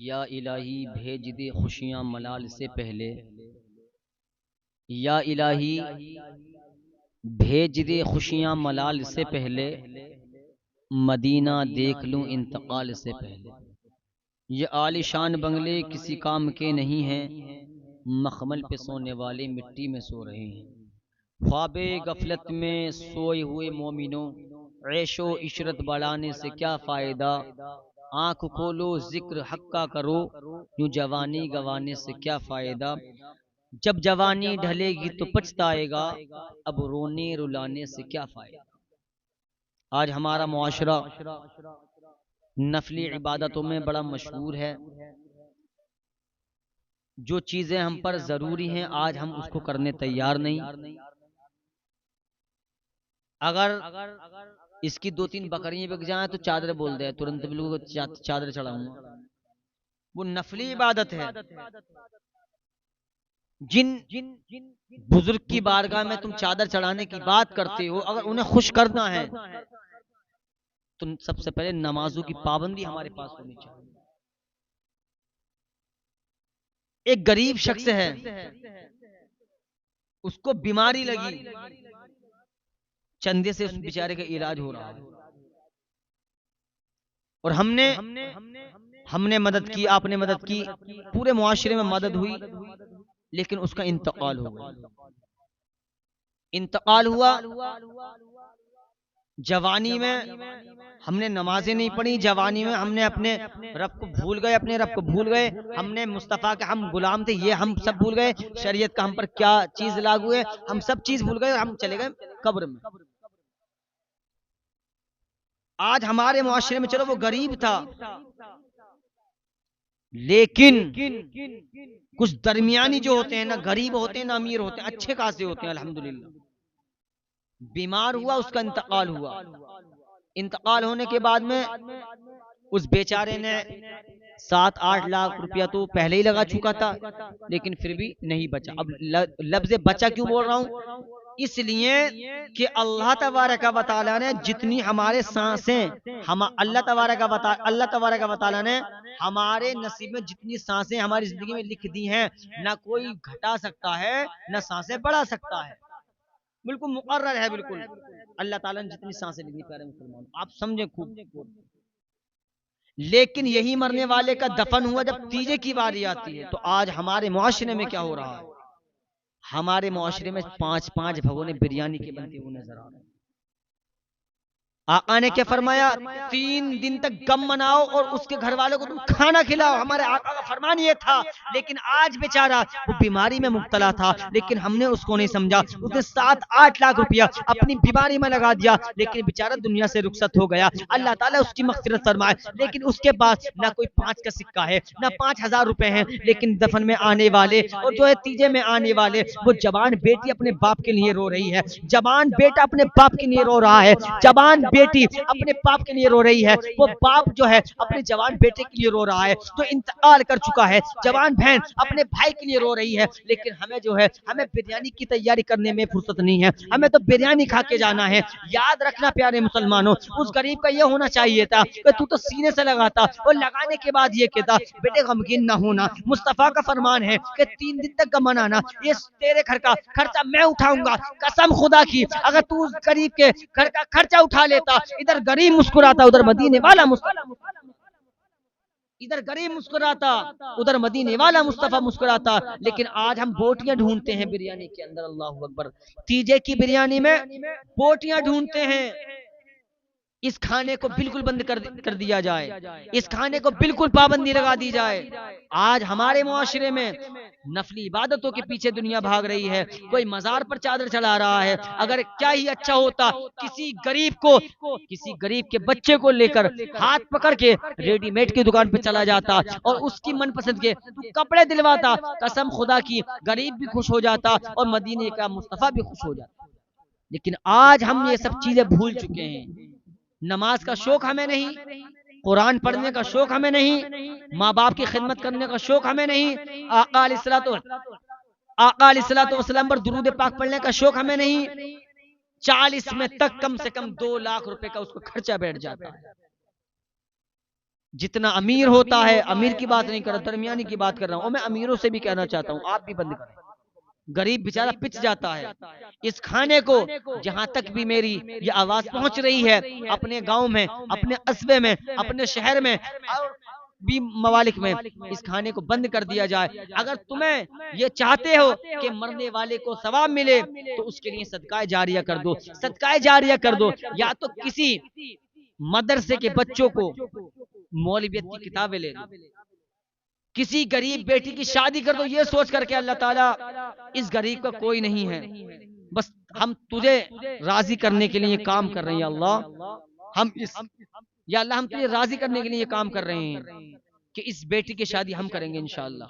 या इलाही भेज दे खुशियाँ मलाल से पहले, या इलाही भेज दे खुशियाँ मलाल से पहले, मदीना देख लूं इंतकाल से पहले। ये आलिशान बंगले किसी काम के नहीं हैं, मखमल पे सोने वाले मिट्टी में सो रहे हैं। ख्वाबे गफलत में सोए हुए मोमिनो, ऐशो इशरत बढ़ाने से क्या फायदा। आंख खोलो जिक्र हक का करो, यूं जवानी गवाने से क्या फायदा। जब जवानी ढलेगी तो पछताएगा, अब रोने रुलाने से क्या फायदा। आज हमारा मुआशरा नफली इबादतों में बड़ा मशहूर है। जो चीजें हम पर जरूरी हैं आज हम उसको करने तैयार नहीं। अगर इसकी दो तीन बकरियां बिक जाए तो चादर बोल दे, तुरंत बिल्कुल चादर चढ़ाऊंगा। वो नफली इबादत है। जिन बुजुर्ग की बारगाह में तुम चादर चढ़ाने की बात करते हो, अगर उन्हें खुश करना है तो सबसे पहले नमाजों की पाबंदी हमारे पास होनी चाहिए। एक गरीब शख्स है, उसको बीमारी लगी, चंदे से उस बेचारे का इलाज हो रहा है, और हमने मदद की, आपने मदद की, पूरे मुआशरे में मदद हुई, लेकिन उसका इंतकाल हो गया। इंतकाल हुआ जवानी में, हमने नमाजें नहीं पढ़ी, जवानी में हमने अपने रब को भूल गए, अपने रब को भूल गए, हमने मुस्तफ़ा के हम गुलाम थे ये हम सब भूल गए, शरीयत का हम पर क्या चीज लागू है हम सब चीज भूल गए, हम चले गए कब्र में। आज हमारे मुआशरे में चलो वो गरीब था, लेकिन कुछ दरमियानी जो होते हैं ना, गरीब होते हैं ना अमीर होते हैं, अच्छे खासे होते हैं अल्हम्दुलिल्लाह। बीमार हुआ, उसका इंतकाल हुआ। इंतकाल होने के बाद में उस बेचारे ने 7-8 लाख रुपया तो पहले ही लगा चुका था, लेकिन फिर भी नहीं बचा। अब लफ्ज़ बचा क्यों बोल रहा हूं, इसलिए कि अल्लाह तबारक व तआला ने जितनी हमारे सांसें हम अल्लाह तबारक व तआला ने हमारे नसीब में जितनी सांसें हमारी जिंदगी में लिख दी हैं, ना कोई घटा सकता है ना सांसें बढ़ा सकता है, बिल्कुल मुकर्रर है। बिल्कुल अल्लाह ताला ने जितनी सांसें लिखी, प्यारे मुसलमान आप समझे खूब। लेकिन यही मरने वाले का दफन हुआ जब तीजे की बारी आती है, तो आज हमारे मुआशरे में क्या हो रहा है, हमारे मुआशरे में 5-5 भगोने बिरयानी के बनते हुए नजर आ रहे हैं। आका ने क्या फरमाया, 3 दिन तक गम मनाओ और उसके घर वालों को तुम खाना खिलाओ, हमारे आका का फरमान ये था। लेकिन आज बेचारा वो बीमारी में मुब्तला था, लेकिन हमने उसको नहीं समझा, उसने 7-8 लाख रुपया अपनी बीमारी में लगा दिया, लेकिन बेचारा दुनिया से रुखसत हो गया। अल्लाह ताला उसकी मग़फ़िरत फरमाए। लेकिन उसके पास ना कोई 5 का सिक्का है, ना 5,000 रुपए हैं, लेकिन दफन में आने वाले और जो है तीजे में आने वाले, वो जवान बेटी अपने बाप के लिए रो रही है, जवान बेटा अपने बाप के लिए रो रहा है, जवान बेटी अपने बाप के लिए रो रही है, वो बाप जो है अपने जवान बेटे के लिए रो रहा है जो इंतकाल कर चुका है, जवान बहन अपने भाई के लिए रो रही है। लेकिन हमें जो है, हमें बिरयानी की तैयारी करने में फुर्सत नहीं है, हमें तो बिरयानी खा के जाना है। याद रखना प्यारे मुसलमानों, उस गरीब का ये होना चाहिए था कि तू तो सीने से लगाता और लगाने के बाद ये कहता बेटे गमगीन ना होना, मुस्तफा का फरमान है कि 3 दिन तक का मनाना, ये तेरे घर का खर्चा मैं उठाऊंगा। कसम खुदा की, अगर तू उस गरीब के घर का खर्चा उठा लेता, इधर गरीब मुस्कुराता उधर मदीने वाला इधर गरीब मुस्कुराता उधर मदीने वाला मुस्तफा मुस्कुराता। लेकिन आज हम बोटियां ढूंढते हैं बिरयानी के अंदर, अल्लाह अकबर, तीजे की बिरयानी में बोटियां ढूंढते हैं। इस खाने को बिल्कुल बंद कर दिया जाए, इस खाने को बिल्कुल पाबंदी लगा दी जाए। आज हमारे मुआशरे में नफली इबादतों के पीछे दुनिया भाग रही है, कोई मजार पर चादर चला रहा है। अगर क्या ही अच्छा होता, किसी गरीब के बच्चे को लेकर हाथ पकड़ के रेडीमेड की दुकान पे चला जाता और उसकी मनपसंद के कपड़े दिलवाता, कसम खुदा की गरीब भी खुश हो जाता और मदीने का मुस्तफा भी खुश हो जाता। लेकिन आज हम ये सब चीजें भूल चुके हैं। नमाज का शौक हमें नहीं, कुरान पढ़ने का शौक हमें नहीं, माँ बाप की खिदमत करने का शौक हमें नहीं, आका अलैहिस्सलातु वस्सलाम पर दुरूद पाक पढ़ने का शौक हमें नहीं। 40 में तक कम से कम 2 लाख रुपए का उसको खर्चा बैठ जाता है। जितना अमीर होता है, अमीर की बात नहीं कर रहा, दरमियानी की बात कर रहा हूं, और मैं अमीरों से भी कहना चाहता हूं आप भी बंद करें। गरीब बेचारा पिच जाता है इस खाने को। जहां तक भी मेरी ये आवाज पहुंच रही है, अपने गांव में, अपने कस्बे में, अपने शहर में और भी मवालिक में, इस खाने को बंद कर दिया जाए। अगर तुम्हें ये चाहते हो कि मरने वाले को सवाब मिले तो उसके लिए सदका जारिया कर दो, सदका जारिया कर दो। या तो किसी मदरसे के बच्चों को मौलवियत की किताबें ले दो, किसी गरीब बेटी की शादी कर दो, ये सोच करके अल्लाह ताला इस गरीब का कोई नहीं है, बस हम तुझे राजी करने के लिए काम कर रहे हैं। अल्लाह हम इस या अल्लाह हम तुझे राजी करने के लिए काम कर रहे हैं कि इस बेटी की शादी हम करेंगे इंशाअल्लाह।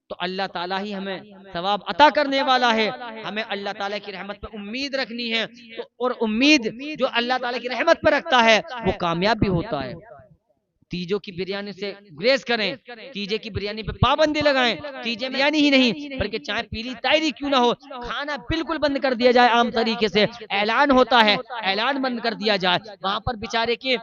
तो अल्लाह ताला ही हमें सवाब अता करने वाला है। हमें अल्लाह ताला की रहमत पर उम्मीद रखनी है। तो और उम्मीद जो अल्लाह ताला की रहमत पर रखता है वो कामयाब भी होता है। तीजों की बिरयानी से ग्रेज करें, तीजे की बिरयानी पे पाबंदी लगाएं। तीजे बिरयानी ही नहीं बल्कि चाहे पीली तायरी क्यों ना हो, खाना बिल्कुल बंद कर दिया जाए। आम तरीके से ऐलान होता है, ऐलान बंद कर दिया जाए। वहां पर बेचारे के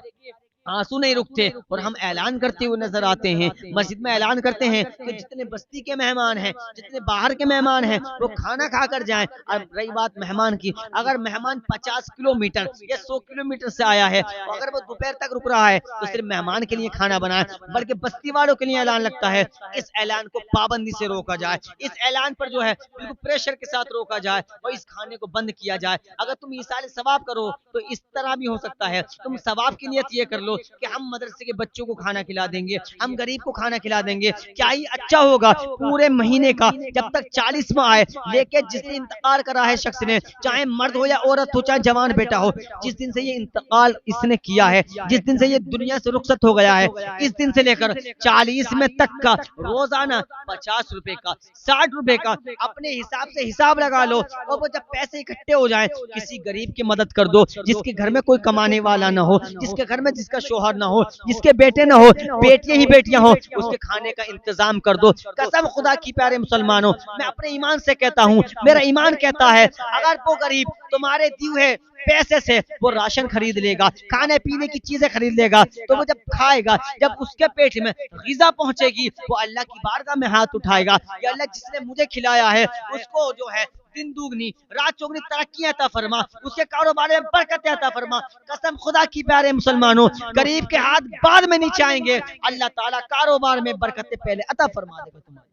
आंसू नहीं रुकते और हम ऐलान करते हुए नजर आते हैं। मस्जिद में ऐलान करते हैं कि जितने बस्ती के मेहमान हैं, जितने बाहर के मेहमान हैं, वो खाना खाकर जाएं। अब रही बात मेहमान की, अगर मेहमान 50 किलोमीटर या 100 किलोमीटर से आया है, तो अगर वो दोपहर तक रुक रहा है तो सिर्फ मेहमान के लिए खाना बनाए, बल्कि बस्ती वालों के लिए ऐलान लगता है। इस ऐलान को पाबंदी से रोका जाए, इस ऐलान पर जो है बिल्कुल प्रेशर के साथ रोका जाए और इस खाने को बंद किया जाए। अगर तुम ईसाल सवाब करो तो इस तरह भी हो सकता है, तुम सवाब की नियत ये कर लो कि हम मदरसे के बच्चों को खाना खिला देंगे, हम गरीब को खाना खिला देंगे। क्या ही अच्छा होगा पूरे महीने का, जब तक 40वां आए, लेके जिस दिन इंतकाल करा है शख्स ने, चाहे मर्द हो या औरत हो, चाहे जवान बेटा हो, जिस दिन से ये इंतकाल इसने किया है, जिस दिन से ये दुनिया से रुखसत हो गया है, इस दिन से लेकर 40 में तक का रोजाना 50 रुपए का, 60 रुपए का अपने हिसाब से हिसाब लगा लो। और वो जब पैसे इकट्ठे हो जाए, किसी गरीब की मदद कर दो, जिसके घर में कोई कमाने वाला ना हो, जिसके घर में जिसका शोहर ना हो, जिसके बेटे ना हो, बेटियां ही बेटियां हो, उसके खाने का इंतजाम कर दो। कसम खुदा की प्यारे मुसलमानों, मैं अपने ईमान से कहता हूँ, मेरा ईमान कहता है अगर वो गरीब तुम्हारे दिए पैसे से वो राशन खरीद लेगा, खाने पीने की चीजें खरीद लेगा, तो वो जब खाएगा, जब उसके पेट में ग़िज़ा पहुंचेगी, वो अल्लाह की बारगाह में हाथ उठाएगा कि अल्लाह जिसने मुझे खिलाया है उसको जो है दिन दुगनी रात चौगनी तरक्की अता फरमा, उसके कारोबार में बरकत अता फरमा। कसम खुदा की प्यारे मुसलमानों, गरीब के हाथ बाद में नीचे आएंगे, अल्लाह ताला कारोबार में बरकत पहले अता फरमा देगा तुम्हारे।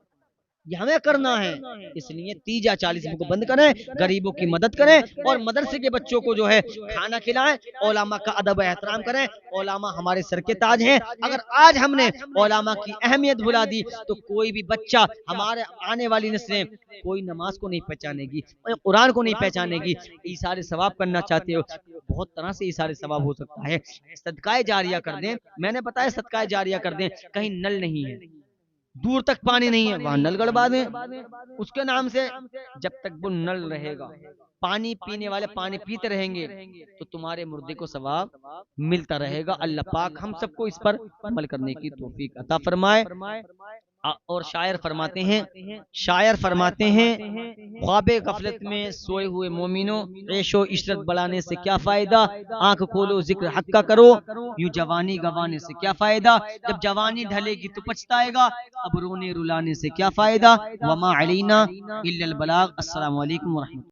ये हमें करना है। इसलिए तीजा 40 को बंद करें, गरीबों की मदद करें और मदरसे के बच्चों को जो है खाना खिलाएं, ओलामा का अदब एहतराम करें। ओलामा हमारे सर के ताज हैं। अगर आज हमने ओलामा की अहमियत भुला दी तो कोई भी बच्चा, हमारे आने वाली नस्लें कोई नमाज को नहीं पहचानेगी, कुरान को नहीं पहचानेगी। ईसारे सवाब करना चाहते हो, बहुत तरह से ईसारे सवाब हो सकता है। सदकाए जारिया कर दें, मैंने बताया सदकाए जारिया कर दें। कहीं नल नहीं है, दूर तक पानी नहीं है, वहां नल गड़वा दें उसके नाम से। जब तक वो नल रहेगा, पानी पीने वाले पानी पीते रहेंगे, तो तुम्हारे मुर्दे को सवाब मिलता रहेगा। अल्लाह पाक हम सबको इस पर अमल करने की तौफीक अता फरमाए। और शायर फरमाते हैं ख्वाबे गफलत में सोए हुए मोमिनो, ऐशो इशरत बढ़ाने से क्या फायदा, आंख खोलो जिक्र हक का करो, यूं जवानी गवाने से क्या फायदा, जब जवानी ढलेगी तो पछताएगा, अब रोने रुलाने से क्या फायदा। वमा अलैना इल्लल बलाग। अस्सलामु अलैकुम व रहमतुल्लाह।